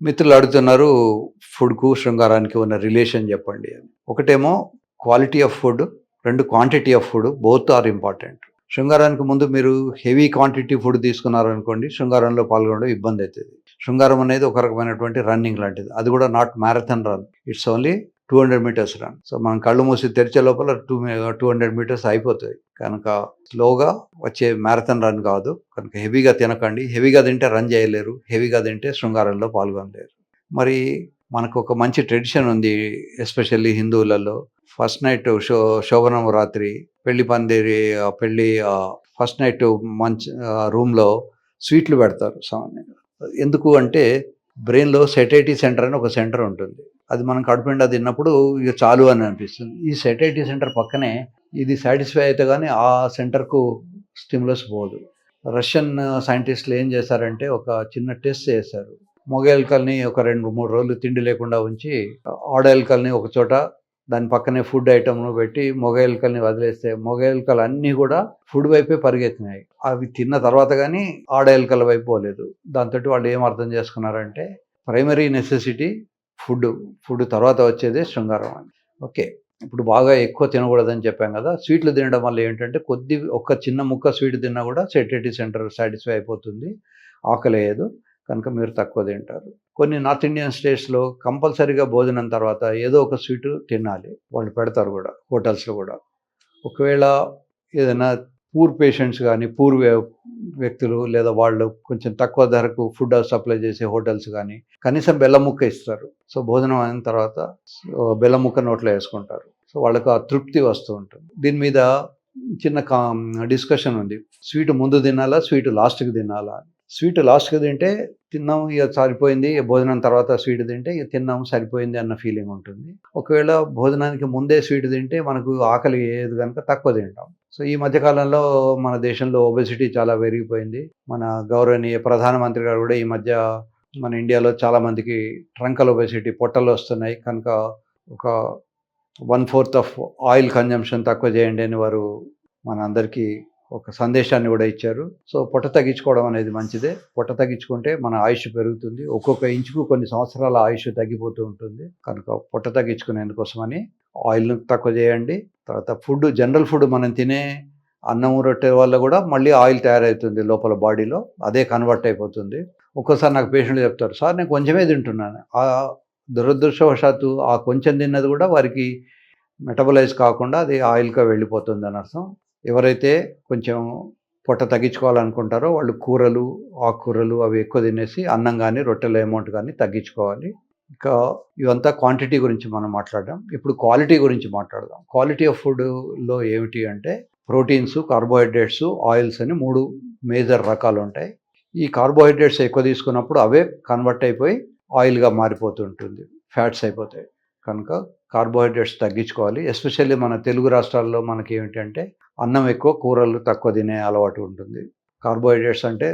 మిత్రులు అడుగుతున్నారు ఫుడ్‌కు, శృంగారానికి ఉన్న రిలేషన్ చెప్పండి అని. ఒకటేమో quality of food, 2 quantity of food both are important. శృంగారానికి ముందు మీరు హెవీ క్వాంటిటీ ఫుడ్ తీసుకున్నారనుకోండి, శృంగారంలో పాల్గొనడం ఇబ్బందయితది. శృంగారం అనేది ఒక రకమైనటువంటి రన్నింగ్ లాంటిది. అది కూడా not marathon run. It's only 200 metres run. So మనం కళ్ళు మూసి తెరిచే లోపల 200 మీటర్స్ అయిపోతాయి. కనుక స్లోగా వచ్చే మ్యారథాన్ రన్ కాదు. కనుక హెవీగా తినకండి. హెవీగా తింటే రన్ చేయలేరు. హెవీగా తింటే శృంగారంలో పాల్గొనలేరు. మరి మనకు ఒక మంచి ట్రెడిషన్ ఉంది. ఎస్పెషల్లీ హిందువులలో ఫస్ట్ నైట్ శోభనం రాత్రి పెళ్లి పందిరి పెళ్లి ఫస్ట్ నైట్ మంచి రూమ్‌లో స్వీట్లు పెడతారు సామాన్యంగా. ఎందుకు అంటే బ్రెయిన్‌లో సెటైటీ సెంటర్ అని ఒక సెంటర్ ఉంటుంది. అది మనం కడుపు నిండా తిన్నప్పుడు ఇక చాలు అని అనిపిస్తుంది. ఈ సెటైటీ సెంటర్ పక్కనే ఇది సాటిస్ఫై అయితే గానీ ఆ సెంటర్‌కు స్టిమ్యులస్ పోదు. రష్యన్ సైంటిస్టులు ఏం చేశారంటే ఒక చిన్న టెస్ట్ చేశారు. మగ ఎలుకల్ని ఒక 2, 3 రోజులు తిండి లేకుండా ఉంచి, ఆడ ఎలుకల్ని ఒక చోట దాని పక్కనే ఫుడ్ ఐటెమ్‌ను పెట్టి మగ ఎలుకల్ని వదిలేస్తే మగ ఎలుకలు అన్నీ కూడా ఫుడ్ వైపే పరిగెత్తినాయి. అవి తిన్న తర్వాత గానీ ఆడ ఎలుకల వైపు పోలేదు. దాంతోటి వాళ్ళు ఏం అర్థం చేసుకున్నారంటే ప్రైమరీ నెసెసిటీ ఫుడ్. ఫుడ్ తర్వాత వచ్చేదే శృంగారం అని. ఓకే. ఇప్పుడు బాగా ఎక్కువ తినకూడదని చెప్పాం కదా! స్వీట్లు తినడం వల్ల ఏంటంటే ఒక చిన్న ముక్క స్వీట్ తిన్నా కూడా సెటైటీ సెంటర్ సాటిస్ఫై అయిపోతుంది. ఆకలేయదు. కనుక మీరు తక్కువ తింటారు. కొన్ని నార్త్ ఇండియన్ స్టేట్స్‌లో కంపల్సరీగా భోజనం తర్వాత ఏదో ఒక స్వీటు తినాలి. వాళ్ళు పెడతారు కూడా హోటల్స్‌లో కూడా. ఒకవేళ ఏదైనా పూర్ పేషెంట్స్ గానీ, వ్యక్తులు లేదా వాళ్ళు కొంచెం తక్కువ ధరకు ఫుడ్ సప్లై చేసే హోటల్స్ గానీ, కనీసం బెల్లం ముక్క ఇస్తారు. సో భోజనం అయిన తర్వాత బెల్లం ముక్క నోట్లో వేసుకుంటారు. సో వాళ్ళకి ఆ తృప్తి వస్తూ ఉంటుంది. దీని మీద చిన్న డిస్కషన్ ఉంది. స్వీట్ ముందు తినాలా? స్వీట్ లాస్ట్‌కి తినాలా? స్వీట్ లాస్ట్‌కి తింటే తిన్నాం ఇక సరిపోయింది. భోజనం తర్వాత స్వీట్ తింటే ఇక తిన్నాము సరిపోయింది అన్న ఫీలింగ్ ఉంటుంది. ఒకవేళ భోజనానికి ముందే స్వీట్ తింటే మనకు ఆకలి ఏయదు గనుక తక్కువ తింటాం. సో ఈ మధ్య కాలంలో మన దేశంలో ఒబెసిటీ చాలా పెరిగిపోయింది. మన గౌరవనీయ ప్రధానమంత్రి గారు కూడా ఈ మధ్య మన ఇండియాలో చాలా మందికి ట్రంకల్ ఒబెసిటీ పొట్టలు వస్తున్నాయి. కనుక ఒక 1/4 ఆఫ్ ఆయిల్ కన్జంప్షన్ తక్కువ చేయండి అని వారు మనందరికీ ఒక సందేశాన్ని కూడా ఇచ్చారు. సో పొట్ట తగ్గించుకోవడం అనేది మంచిదే. పొట్ట తగ్గించుకుంటే మన ఆయుష్ పెరుగుతుంది. ఒక్కొక్క ఇంచుకు కొన్ని సంవత్సరాల ఆయుష్ తగ్గిపోతూ ఉంటుంది. కనుక పొట్ట తగ్గించుకునేందుకోసమని ఆయిల్‌ను తక్కువ చేయండి. తర్వాత జనరల్ ఫుడ్ మనం తినే అన్నం, రొట్టె వల్ల కూడా మళ్ళీ ఆయిల్ తయారవుతుంది లోపల బాడీలో. అదే కన్వర్ట్ అయిపోతుంది. ఒక్కోసారి నాకు పేషెంట్లు చెప్తారు, సార్ నేను కొంచెమే తింటున్నాను. దురదృష్టవశాత్తు ఆ కొంచెం తిన్నది కూడా వారికి మెటబలైజ్ కాకుండా అది ఆయిల్‌గా వెళ్ళిపోతుందని అర్థం. ఎవరైతే కొంచెం పొట్ట తగ్గించుకోవాలనుకుంటారో వాళ్ళు కూరలు, ఆకుకూరలు అవి ఎక్కువ తినేసి అన్నం గానీ, రొట్టెల అమౌంట్ గానీ తగ్గించుకోవాలి. ఇంకా ఇవంతా క్వాంటిటీ గురించి మనం మాట్లాడాం. ఇప్పుడు క్వాలిటీ గురించి మాట్లాడదాం. క్వాలిటీ ఆఫ్ ఫుడ్‌లో ఏమిటి అంటే ప్రోటీన్స్, కార్బోహైడ్రేట్స్, ఆయిల్స్ అని 3 మేజర్ రకాలుంటాయి. ఈ కార్బోహైడ్రేట్స్ ఎక్కువ తీసుకున్నప్పుడు అవే కన్వర్ట్ అయిపోయి ఆయిల్‌గా మారిపోతుంటుంది. ఫ్యాట్స్ అయిపోతాయి. కనుక కార్బోహైడ్రేట్స్ తగ్గించుకోవాలి. ఎస్పెషల్లీ మన తెలుగు రాష్ట్రాల్లో మనకి ఏమిటంటే అన్నం ఎక్కువ, కూరలు తక్కువ తినే అలవాటు ఉంటుంది. కార్బోహైడ్రేట్స్ అంటే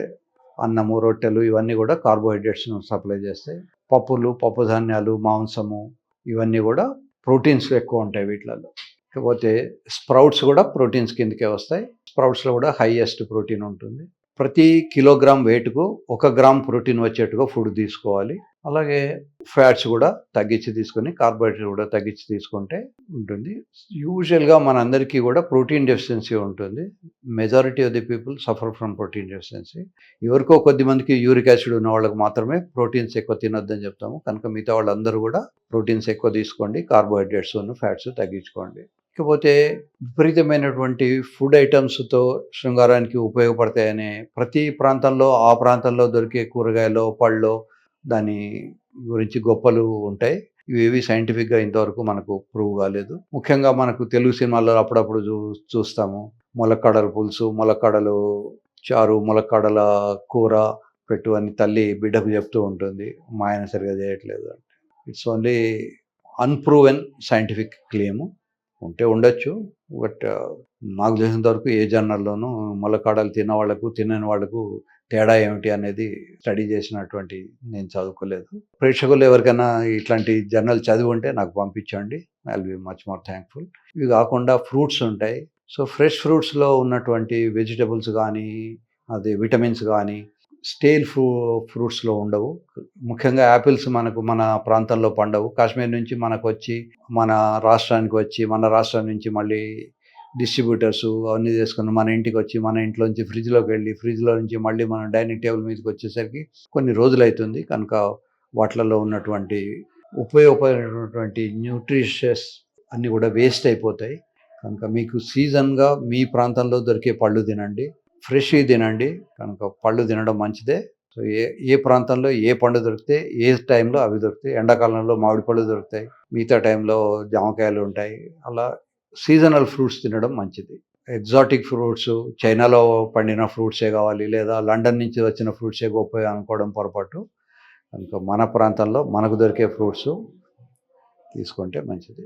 అన్నము, రొట్టెలు ఇవన్నీ కూడా కార్బోహైడ్రేట్స్‌ను సప్లై చేస్తాయి. పప్పులు, పప్పు ధాన్యాలు, మాంసము ఇవన్నీ కూడా ప్రోటీన్స్ ఎక్కువ ఉంటాయి వీటిలలో. ఇకపోతే స్ప్రౌట్స్ కూడా ప్రోటీన్స్ కిందకే వస్తాయి. స్ప్రౌట్స్‌లో కూడా హైయెస్ట్ ప్రోటీన్ ఉంటుంది. ప్రతి కిలోగ్రామ్ వెయిట్‌కు 1 గ్రామ్ ప్రోటీన్ వచ్చేట్టుగా ఫుడ్ తీసుకోవాలి. అలాగే ఫ్యాట్స్ కూడా తగ్గించి తీసుకొని, కార్బోహైడ్రేట్ కూడా తగ్గించి తీసుకుంటే ఉంటుంది. యూజువల్‌గా మనందరికీ కూడా ప్రోటీన్ డెఫిషియన్సీ ఉంటుంది. Majority of the people suffer from protein deficiency. ఎవరికో కొద్ది మందికి యూరిక్ యాసిడ్ ఉన్న వాళ్ళకి మాత్రమే ప్రోటీన్స్ ఎక్కువ తినొద్దని చెప్తాము. కనుక మిగతా వాళ్ళందరూ కూడా ప్రోటీన్స్ ఎక్కువ తీసుకోండి. కార్బోహైడ్రేట్స్, ఫ్యాట్స్ తగ్గించుకోండి. ఇకపోతే విపరీతమైనటువంటి ఫుడ్ ఐటమ్స్‌తో శృంగారానికి ఉపయోగపడతాయనే ప్రతి ప్రాంతంలో ఆ ప్రాంతంలో దొరికే కూరగాయలో, పళ్ళో దాని గురించి గొప్పలు ఉంటాయి. ఇవేవి సైంటిఫిక్‌గా ఇంతవరకు మనకు ప్రూవ్ కాలేదు. ముఖ్యంగా మనకు తెలుగు సినిమాల్లో అప్పుడప్పుడు చూస్తాము. ములక్కాడల పులుసు, ములక్కాడలు చారు, ములక్కాడల కూర పెట్టు అని తల్లి బిడ్డకు చెప్తూ ఉంటుంది. మా ఆయన సరిగ్గా చేయట్లేదు అంటే. It's only unproven scientific claim. ఉంటే ఉండొచ్చు. బట్ నాకు తెలిసినంత వరకు ఏ జర్నల్‌లోనూ ములక్కాడలు తిన్న వాళ్ళకు, తినని వాళ్ళకు తేడా ఏమిటి అనేది స్టడీ చేసినటువంటి నేను చదువుకోలేదు. ప్రేక్షకులు ఎవరికైనా ఇట్లాంటి జర్నల్ చదివి ఉంటే నాకు పంపించండి. I will be much more thankful. ఇవి కాకుండా ఫ్రూట్స్ ఉంటాయి. సో ఫ్రెష్ ఫ్రూట్స్‌లో ఉన్నటువంటి వెజిటబుల్స్ కానీ, అదే విటమిన్స్ కానీ, స్టేల్ ఫ్రూట్స్లో ఉండవు. ముఖ్యంగా యాపిల్స్ మనకు మన ప్రాంతంలో పండవు. కాశ్మీర్ నుంచి మనకు వచ్చి మన రాష్ట్రం నుంచి మళ్ళీ డిస్ట్రిబ్యూటర్స్ అవన్నీ చేసుకుని మన ఇంటికి వచ్చి మన ఇంట్లోంచి ఫ్రిడ్జ్లోకి వెళ్ళి ఫ్రిడ్జ్లో నుంచి మళ్ళీ మన డైనింగ్ టేబుల్ మీదకి వచ్చేసరికి కొన్ని రోజులు అవుతుంది. కనుక వాటిలలో ఉన్నటువంటి ఉపయోగపడినటువంటి న్యూట్రిషియస్ అన్నీ కూడా వేస్ట్ అయిపోతాయి. కనుక మీకు సీజన్గా మీ ప్రాంతంలో దొరికే పళ్ళు తినండి, ఫ్రెష్ తినండి. కనుక పళ్ళు తినడం మంచిదే. సో ఏ ప్రాంతంలో ఏ పండు దొరికితే ఏ టైంలో అవి దొరుకుతాయి. ఎండాకాలంలో మామిడి పళ్ళు దొరుకుతాయి, మిగతా టైంలో జామకాయలు ఉంటాయి. అలా సీజనల్ ఫ్రూట్స్ తినడం మంచిది. ఎగ్జాటిక్ ఫ్రూట్స్, చైనాలో పండిన ఫ్రూట్సే కావాలి లేదా లండన్ నుంచి వచ్చిన ఫ్రూట్సే గొప్ప అనుకోవడం పొరపాటు. కనుక మన ప్రాంతంలో మనకు దొరికే ఫ్రూట్స్ తీసుకుంటే మంచిది.